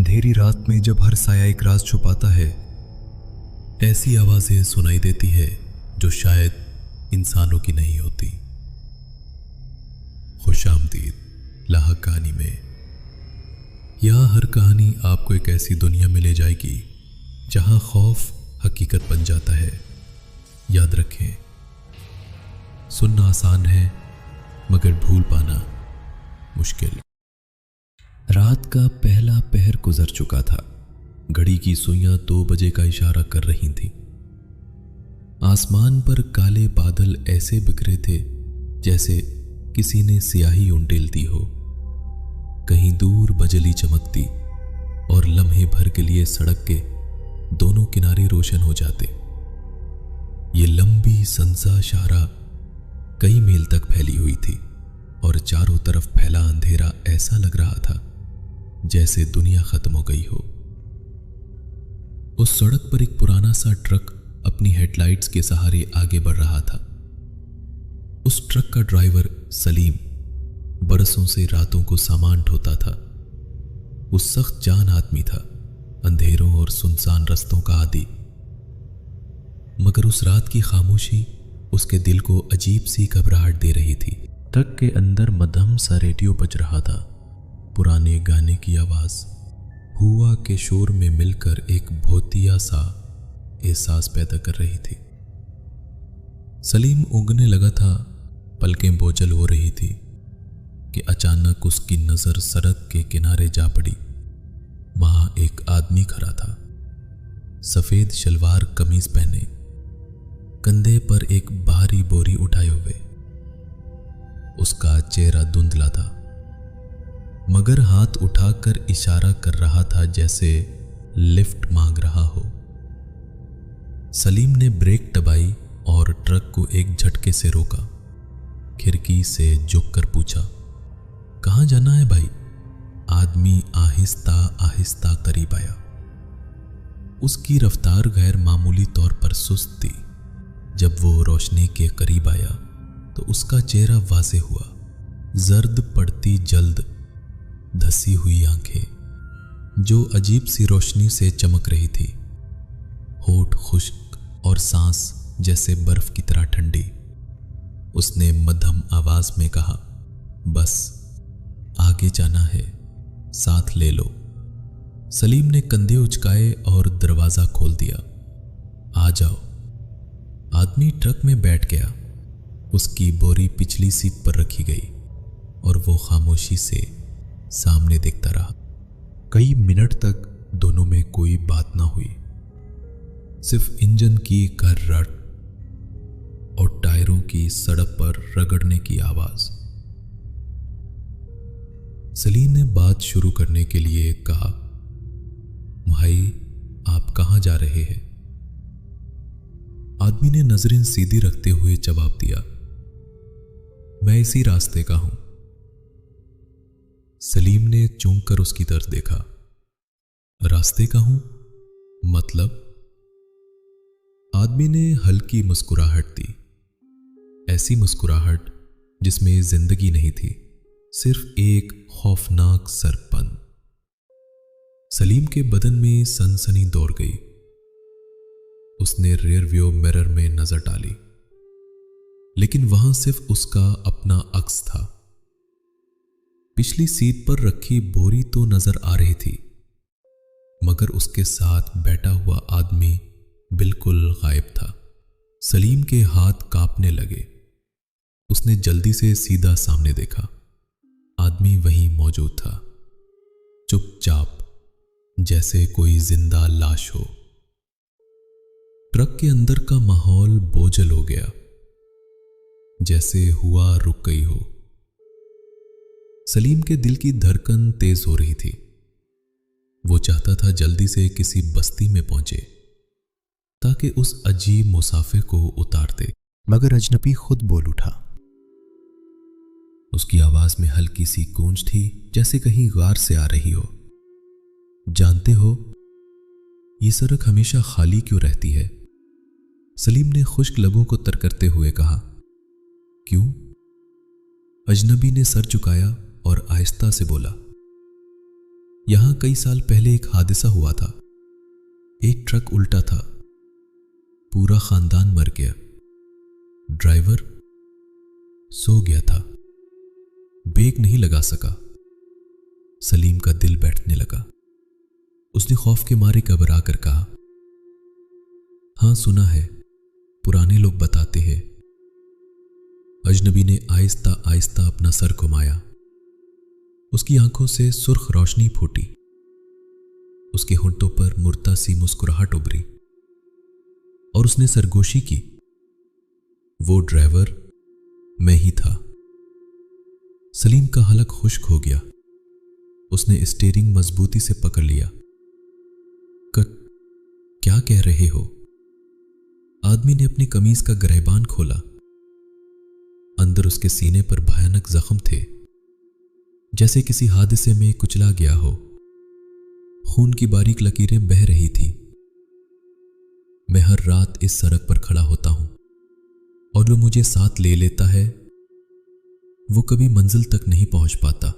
अंधेरी रात में जब हर साया एक राज छुपाता है, ऐसी आवाजें सुनाई देती है जो शायद इंसानों की नहीं होती। खुशामदीद लाहक कहानी में। यहाँ हर कहानी आपको एक ऐसी दुनिया में ले जाएगी जहाँ खौफ हकीकत बन जाता है। याद रखें, सुनना आसान है मगर भूल पाना मुश्किल। रात का पहला पहर गुजर चुका था। घड़ी की सुइयां 2 बजे का इशारा कर रही थीं। आसमान पर काले बादल ऐसे बिखरे थे जैसे किसी ने स्याही उंडेल दी हो। कहीं दूर बजली चमकती और लम्हे भर के लिए सड़क के दोनों किनारे रोशन हो जाते। ये लंबी सनसा शाहरा कई मील तक फैली हुई थी और चारों तरफ फैला अंधेरा ऐसा लग रहा था जैसे दुनिया खत्म हो गई हो। उस सड़क पर एक पुराना सा ट्रक अपनी हेडलाइट्स के सहारे आगे बढ़ रहा था। उस ट्रक का ड्राइवर सलीम बरसों से रातों को सामान ढोता था। वो सख्त जान आदमी था, अंधेरों और सुनसान रास्तों का आदी। मगर उस रात की खामोशी उसके दिल को अजीब सी घबराहट दे रही थी। ट्रक के अंदर मध्यम सा रेडियो बज रहा था। पुराने गाने की आवाज हुआ के शोर में मिलकर एक भौतिया सा एहसास पैदा कर रही थी। सलीम ऊँघने लगा था, पलकें बोझल हो रही थी कि अचानक उसकी नजर सड़क के किनारे जा पड़ी। वहां एक आदमी खड़ा था, सफेद शलवार कमीज पहने, कंधे पर एक भारी बोरी उठाए हुए। उसका चेहरा धुंधला था मगर हाथ उठाकर इशारा कर रहा था जैसे लिफ्ट मांग रहा हो। सलीम ने ब्रेक दबाई और ट्रक को एक झटके से रोका। खिड़की से झुककर पूछा, कहाँ जाना है भाई? आदमी आहिस्ता आहिस्ता करीब आया। उसकी रफ्तार गैर मामूली तौर पर सुस्त थी। जब वो रोशनी के करीब आया तो उसका चेहरा वाज़ेह हुआ। जर्द पड़ती जल्द धसी हुई आंखें जो अजीब सी रोशनी से चमक रही थी। होठ खुश्क और सांस जैसे बर्फ की तरह ठंडी। उसने मध्यम आवाज में कहा, बस आगे जाना है, साथ ले लो। सलीम ने कंधे उचकाए और दरवाजा खोल दिया। आ जाओ। आदमी ट्रक में बैठ गया। उसकी बोरी पिछली सीट पर रखी गई और वो खामोशी से सामने देखता रहा। कई मिनट तक दोनों में कोई बात ना हुई, सिर्फ इंजन की कररट और टायरों की सड़क पर रगड़ने की आवाज। सलीम ने बात शुरू करने के लिए कहा, भाई आप कहां जा रहे हैं? आदमी ने नजरें सीधी रखते हुए जवाब दिया, मैं इसी रास्ते का हूं। सलीम ने चूम कर उसकी तरफ देखा। रास्ते का हूं मतलब? आदमी ने हल्की मुस्कुराहट दी, ऐसी मुस्कुराहट जिसमें जिंदगी नहीं थी, सिर्फ एक खौफनाक सरपन। सलीम के बदन में सनसनी दौड़ गई। उसने रियर व्यू मिरर में नजर डाली, लेकिन वहां सिर्फ उसका अपना अक्स था। पिछली सीट पर रखी बोरी तो नजर आ रही थी मगर उसके साथ बैठा हुआ आदमी बिल्कुल गायब था। सलीम के हाथ कांपने लगे। उसने जल्दी से सीधा सामने देखा। आदमी वहीं मौजूद था, चुपचाप, जैसे कोई जिंदा लाश हो। ट्रक के अंदर का माहौल बोझल हो गया, जैसे हुआ रुक गई हो। सलीम के दिल की धड़कन तेज हो रही थी। वो चाहता था जल्दी से किसी बस्ती में पहुंचे ताकि उस अजीब मुसाफिर को उतार दे, मगर अजनबी खुद बोल उठा। उसकी आवाज में हल्की सी गूंज थी जैसे कहीं गार से आ रही हो। जानते हो, ये सड़क हमेशा खाली क्यों रहती है? सलीम ने खुश्क लबों को तर करते हुए कहा। क्यों? अजनबी ने सर झुकाया और आहिस्ता से बोला, यहां कई साल पहले एक हादसा हुआ था। एक ट्रक उल्टा था, पूरा खानदान मर गया, ड्राइवर सो गया था, ब्रेक नहीं लगा सका। सलीम का दिल बैठने लगा। उसने खौफ के मारे घबरा कर कहा, हां सुना है, पुराने लोग बताते हैं। अजनबी ने आहिस्ता आहिस्ता अपना सर घुमाया। उसकी आंखों से सुर्ख रोशनी फूटी। उसके होंठों पर मुर्ता सी मुस्कुराहट उभरी और उसने सरगोशी की। वो ड्राइवर मैं ही था। सलीम का हलक खुश्क हो गया। उसने स्टीयरिंग मजबूती से पकड़ लिया। क्या कह रहे हो? आदमी ने अपनी कमीज का गिरहबान खोला। अंदर उसके सीने पर भयानक जख्म थे, जैसे किसी हादसे में कुचला गया हो। खून की बारीक लकीरें बह रही थी। मैं हर रात इस सड़क पर खड़ा होता हूं और जो मुझे साथ ले लेता है वो कभी मंजिल तक नहीं पहुंच पाता।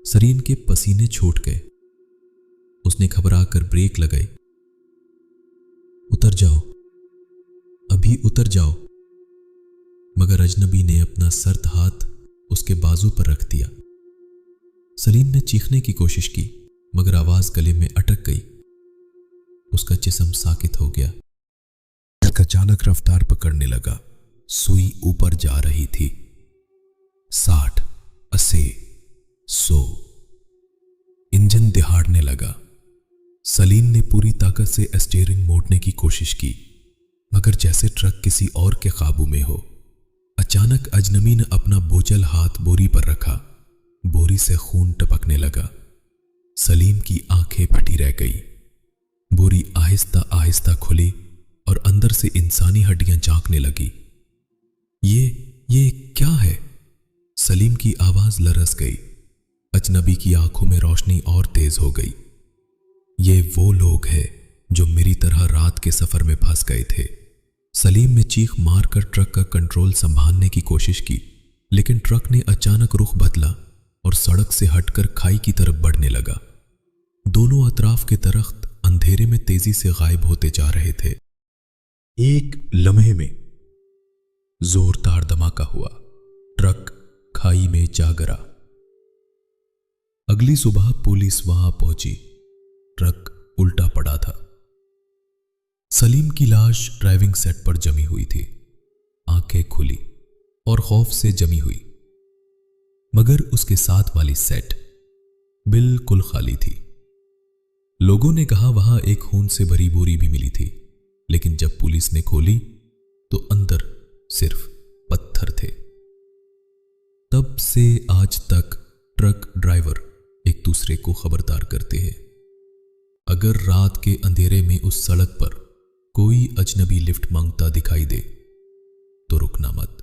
शरीर के पसीने छूट गए। उसने घबरा कर ब्रेक लगाई। उतर जाओ, अभी उतर जाओ। मगर अजनबी ने अपना सर्द हाथ उसके बाजू पर रख दिया। सलीम ने चीखने की कोशिश की, मगर आवाज गले में अटक गई। उसका जिस्म साकित हो गया। ट्रक अचानक रफ्तार पकड़ने लगा। सुई ऊपर जा रही थी। 60, 80, 100। इंजन दिहाड़ने लगा। सलीम ने पूरी ताकत से स्टीयरिंग मोड़ने की कोशिश की, मगर जैसे ट्रक किसी और के काबू में हो। अचानक अजनबी ने अपना बोझल हाथ बोरी पर रखा। बोरी से खून टपकने लगा। सलीम की आंखें फटी रह गई। बोरी आहिस्ता आहिस्ता खुली और अंदर से इंसानी हड्डियां झांकने लगी। ये क्या है? सलीम की आवाज लरस गई। अजनबी की आंखों में रोशनी और तेज हो गई। ये वो लोग हैं जो मेरी तरह रात के सफर में फंस गए थे। सलीम ने चीख मारकर ट्रक का कंट्रोल संभालने की कोशिश की, लेकिन ट्रक ने अचानक रुख बदला और सड़क से हटकर खाई की तरफ बढ़ने लगा। दोनों अतराफ के दरख्त अंधेरे में तेजी से गायब होते जा रहे थे। एक लम्हे में जोरदार धमाका हुआ। ट्रक खाई में जा गिरा। अगली सुबह पुलिस वहां पहुंची। ट्रक उल्टा पड़ा था। सलीम की लाश ड्राइविंग सेट पर जमी हुई थी। आंखें खुली और खौफ से जमी हुई, मगर उसके साथ वाली सेट बिल्कुल खाली थी। लोगों ने कहा वहां एक खून से भरी बोरी भी मिली थी, लेकिन जब पुलिस ने खोली तो अंदर सिर्फ पत्थर थे। तब से आज तक ट्रक ड्राइवर एक दूसरे को खबरदार करते हैं। अगर रात के अंधेरे में उस सड़क पर कोई अजनबी लिफ्ट मांगता दिखाई दे तो रुकना मत,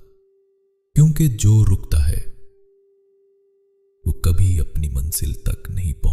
क्योंकि जो रुकता है वो कभी अपनी मंजिल तक नहीं पहुंचता।